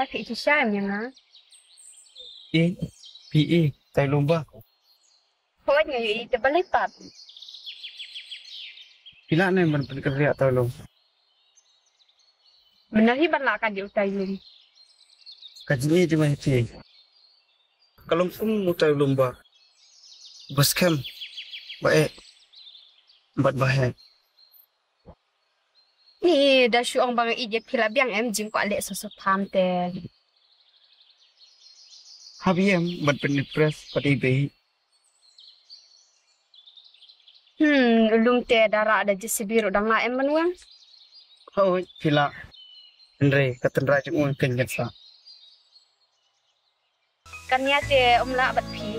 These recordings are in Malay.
ba ke chi sha mi nga. PE, tay lumba. Ho nya yu te balai pat. Pila na man pagkariya tayo lum. Menahi ban la ka di utai lum. Kajini di mahiti. Kalumpung mo tayo lumba. Baskem, bae, bat bahe. Ni da shu ong bang ije phila biang em jing ko ale so tham te. Habiem, bat penipres, pati behi. Lum te dara ada jisi biru dang la em manuang. Oh, pila. Andre, katan raja mo kenyat sa. Kanya te la bat phi.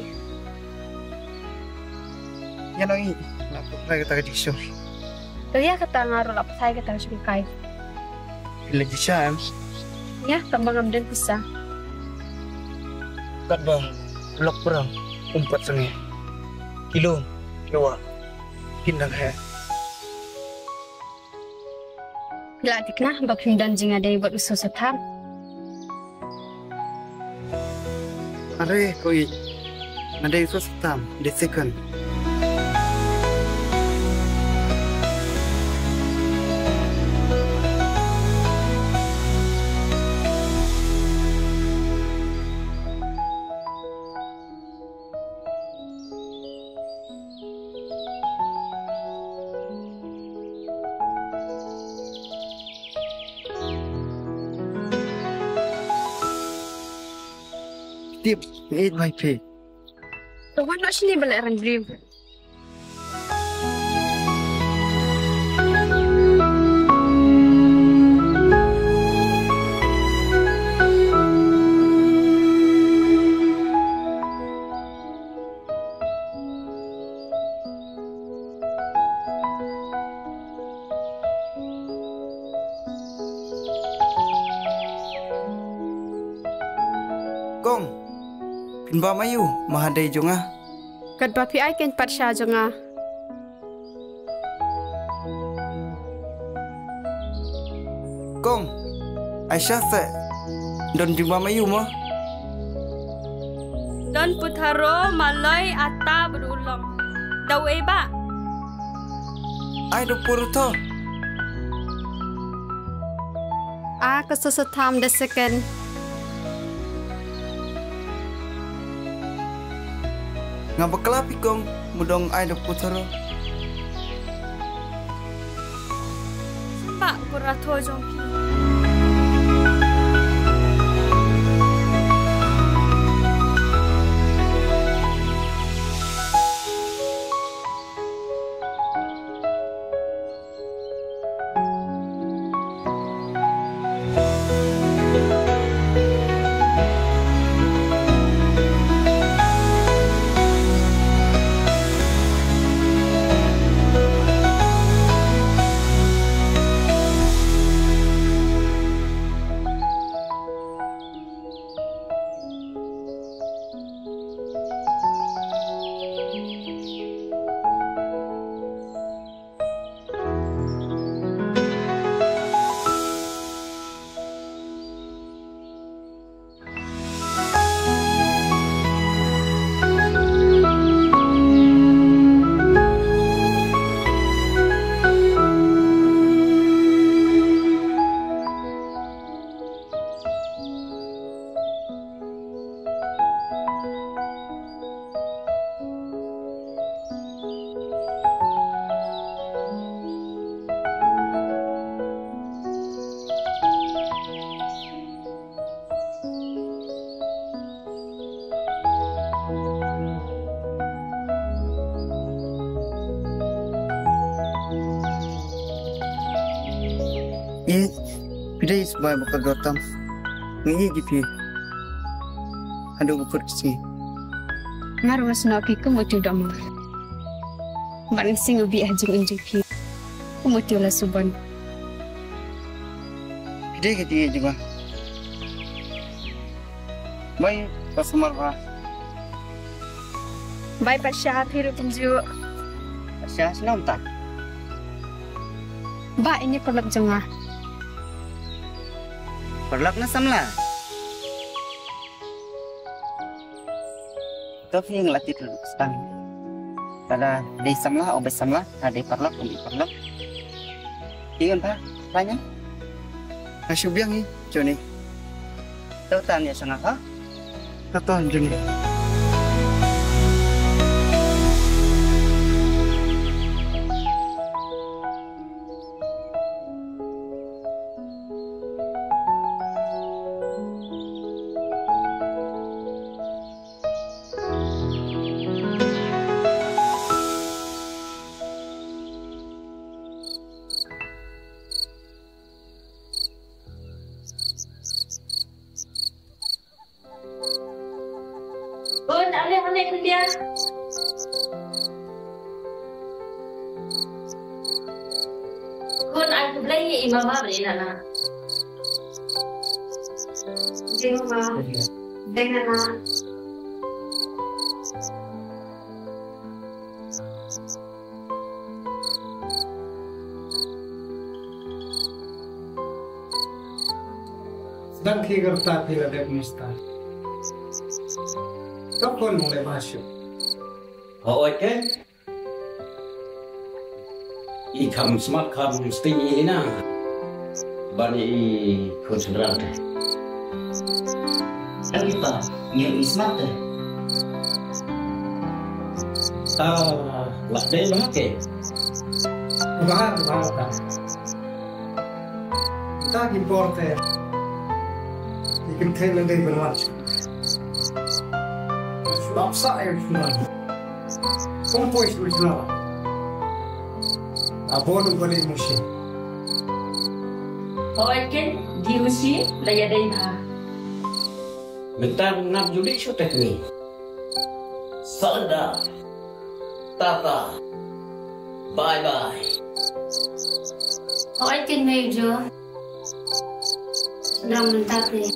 Yan ang lapot na kita kajisyo. Kaya kata ngaru lap sai kata shu kai. Pila jisya em. Ya kambang am den bisa. Kat bang, blok perang, umpat sengi. Kilo, kiloa. Hindang he. Bila dikna bak hindan jing ada buat usaha satam. Are, koi. Nada itu setam, desekan. Tip, eat my pay. So what not sini balik orang dream. Kong, pinba mayu, mahaday jonga. Kat bapi ai ken pat sha jonga. Kong, Aisyah se, don jumpa mayu mo. Don putaro malai ata berulang. Dawe ba? Ai do purto. Kesusatam desekan. Ngabakalapi kong, mudong ai do putaro. Pak purato jongki. Pidai sebagai bakal dotam. Ngi gipi. Ado bakal kisi. Ngaruh seno ki ku mutu dom. Ban sing ubi ajung unjuk ki. Ku mutu la suban. Pidai kiti juga. Baik, pasumar ba. Bai pat sha thiru tunju. Asyah senam tak. Ba ini kolak jonga. Perlak na samla. Tapi ngelatih dulu sekarang. Pada desamlah, obesamlah, ada parlok, parlok. Iya pak, banyak. Nasi biang ni, Johnny. Tahu tanya sangat ha? Kata Johnny. Bun, alih-alih ke dia. Bun, aku beli imam beli nana. Jumpa dengan nana. Dan kereta tidak ada mustahil. Kapan mulai masuk? Oh, okay. Ikam smart kam stingi ina. Bani konsentrate. Apa? Yang ismat deh. Lah deh bahake. Bahar. Tak importa. Ikan telan day berlaku. Lapsa air final. Kompois original. Abono balik musim. Okay, diusi laya day ba. Bentar nak juli show teknik. Sada. Tata. Bye bye. Okay, Major. Dalam mentate.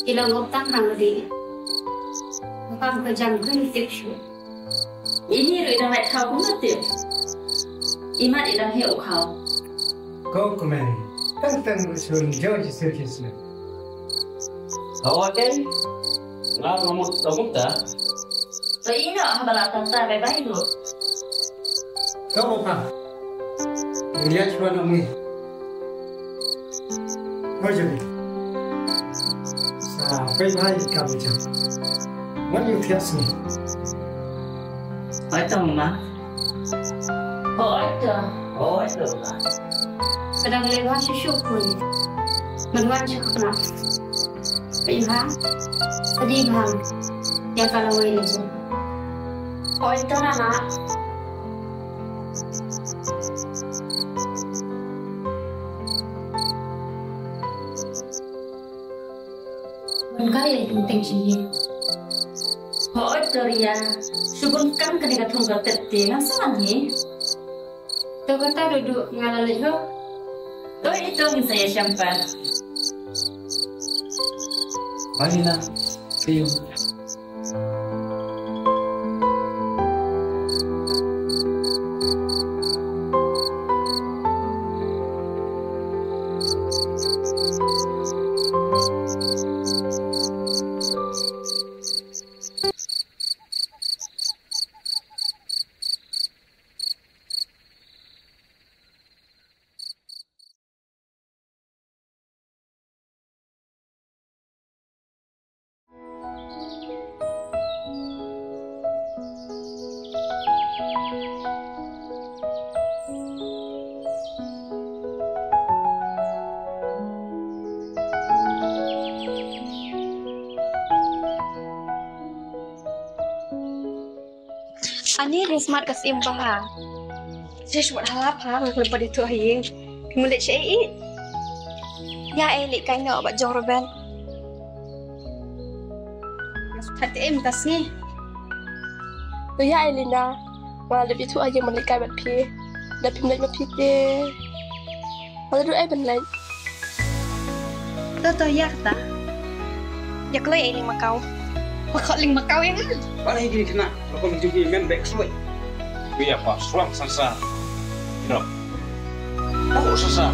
Ilang utang nang di. Bukan kejam kritik syu. Ini dah nak tahu nanti. Imat dah hiu kau. Kau komen. Tentang usul George Sirkisnya. Oh, okay. Nggak ngomong tak? So ini habala tanta bye lu. Kau apa? Dia cuma nami. Macam ni. Sampai baik kamu jangan. Mana yang tiada ni? Itu mama. Oh, itu. Sedang lewat syukur. Menuan syukur. Bang, sedih bang. Ya kalau ini tu. Oh itu nana. Enggak yang penting sini. Oh itu ya. Syukur kan kena tunggu terti. Masa ni? Tu kata duduk ngalah tu. Oh itu yang saya sampai. Marilah. See you. Ani dia smart kasi impah. Saya cuma halap ha, lepas itu aye. Mulai cai. Ya elik kain nak buat jorban. Hati tas ni. Tu ya Elina. Wala lebih tu aja melikai bat pi. Dah pi mulai mapi ke. Wala du ai ban lai. Toto ya kata. Ya kalau elik makau. Kau ling makau yang kan? Mana yang gini kena? Kalau mencuci men back suai. Biar apa? Suang sasa. Kira. Apa sasa?